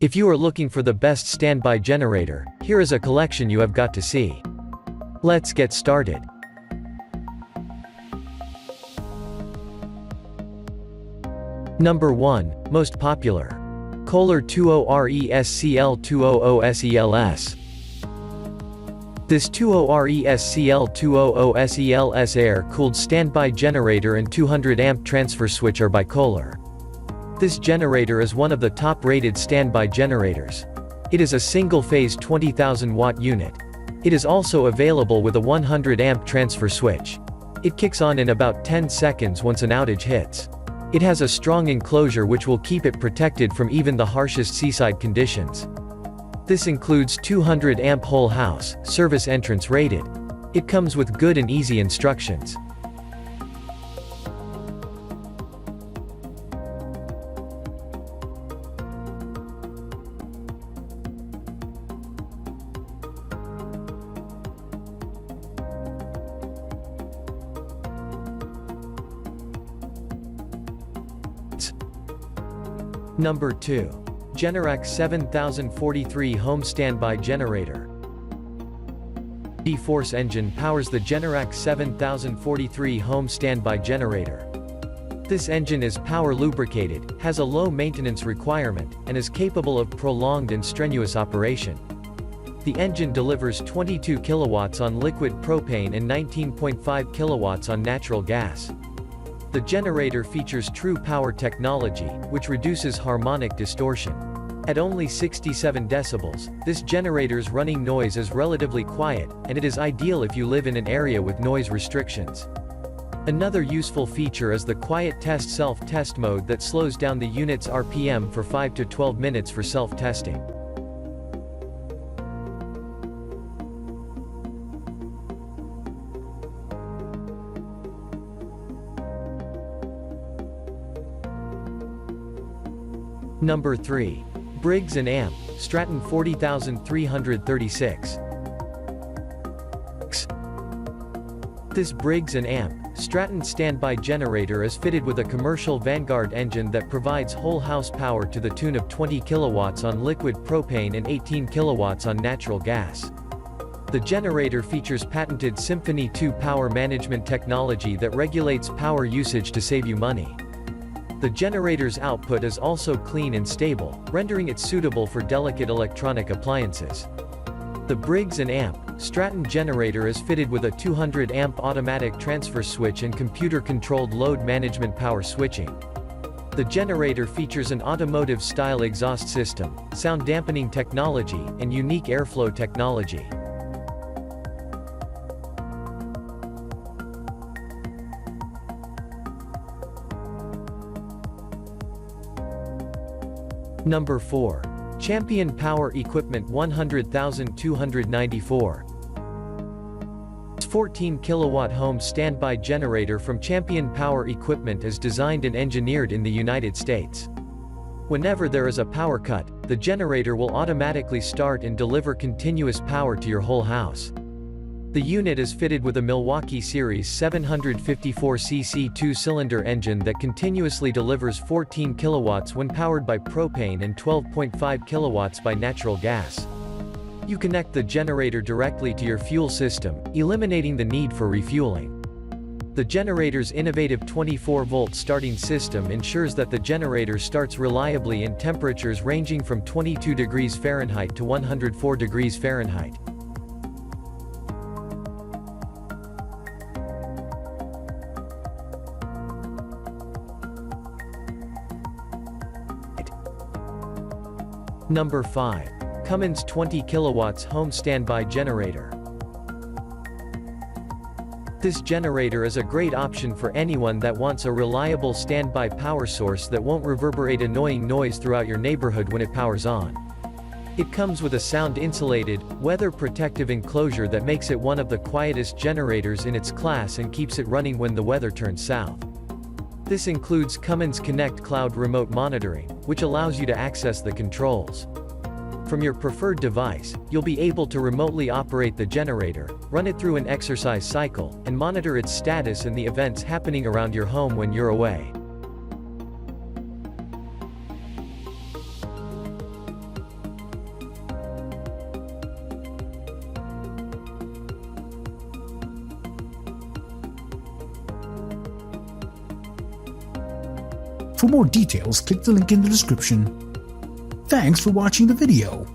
If you are looking for the best standby generator, here is a collection you have got to see. Let's get started. Number 1, most popular. Kohler 20RESCL200SELS. This 20RESCL200SELS air-cooled standby generator and 200-amp transfer switch are by Kohler. This generator is one of the top-rated standby generators. It is a single-phase 20,000-watt unit. It is also available with a 100-amp transfer switch. It kicks on in about 10 seconds once an outage hits. It has a strong enclosure which will keep it protected from even the harshest seaside conditions. This includes 200-amp whole house, service entrance rated. It comes with good and easy instructions. Number 2. Generac 7043 Home Standby Generator. D-Force engine powers the Generac 7043 Home Standby Generator. This engine is power lubricated, has a low maintenance requirement, and is capable of prolonged and strenuous operation. The engine delivers 22 kilowatts on liquid propane and 19.5 kilowatts on natural gas. The generator features true power technology, which reduces harmonic distortion. At only 67 decibels, this generator's running noise is relatively quiet, and it is ideal if you live in an area with noise restrictions. Another useful feature is the Quiet Test self-test mode that slows down the unit's RPM for 5 to 12 minutes for self-testing. Number 3. Briggs & Stratton 40336. This Briggs & Stratton standby generator is fitted with a commercial Vanguard engine that provides whole house power to the tune of 20 kilowatts on liquid propane and 18 kilowatts on natural gas. The generator features patented Symphony 2 power management technology that regulates power usage to save you money. The generator's output is also clean and stable, rendering it suitable for delicate electronic appliances. The Briggs & Stratton generator is fitted with a 200-amp automatic transfer switch and computer-controlled load management power switching. The generator features an automotive-style exhaust system, sound dampening technology, and unique airflow technology. Number 4. Champion Power Equipment 100294. This 14 kilowatt home standby generator from Champion Power Equipment is designed and engineered in the United States. Whenever there is a power cut, the generator will automatically start and deliver continuous power to your whole house. The unit is fitted with a Milwaukee Series 754cc 2-cylinder engine that continuously delivers 14 kilowatts when powered by propane and 12.5 kilowatts by natural gas. You connect the generator directly to your fuel system, eliminating the need for refueling. The generator's innovative 24-volt starting system ensures that the generator starts reliably in temperatures ranging from 22 degrees Fahrenheit to 104 degrees Fahrenheit. Number 5. Cummins 20 kilowatts Home Standby Generator. This generator is a great option for anyone that wants a reliable standby power source that won't reverberate annoying noise throughout your neighborhood when it powers on. It comes with a sound-insulated, weather-protective enclosure that makes it one of the quietest generators in its class and keeps it running when the weather turns south. This includes Cummins Connect Cloud Remote Monitoring, which allows you to access the controls. From your preferred device, you'll be able to remotely operate the generator, run it through an exercise cycle, and monitor its status and the events happening around your home when you're away. For more details, click the link in the description. Thanks for watching the video.